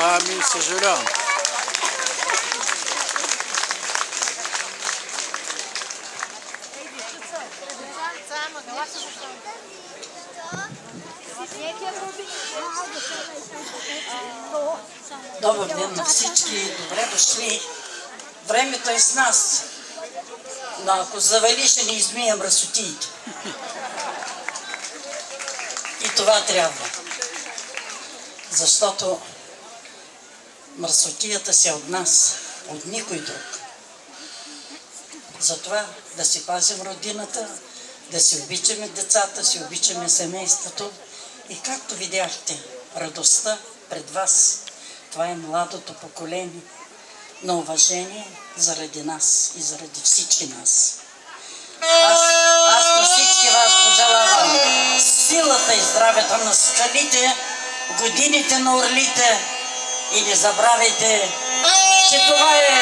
Ами, съжалявам. Добър ден на всички, добре дошли. Времето е с нас, но ако завали, ще ни измия мръсотиите. И това трябва. Защото мръсотията си е от нас, от никой друг. Затова да си пазим родината, да си обичаме децата, си обичаме семейството. И както видяхте, радостта пред вас, това е младото поколение на уважение заради нас и заради всички нас. Аз на всички вас пожелавам силата и здравето на скалите, годините на орлите и не забравяйте, че това е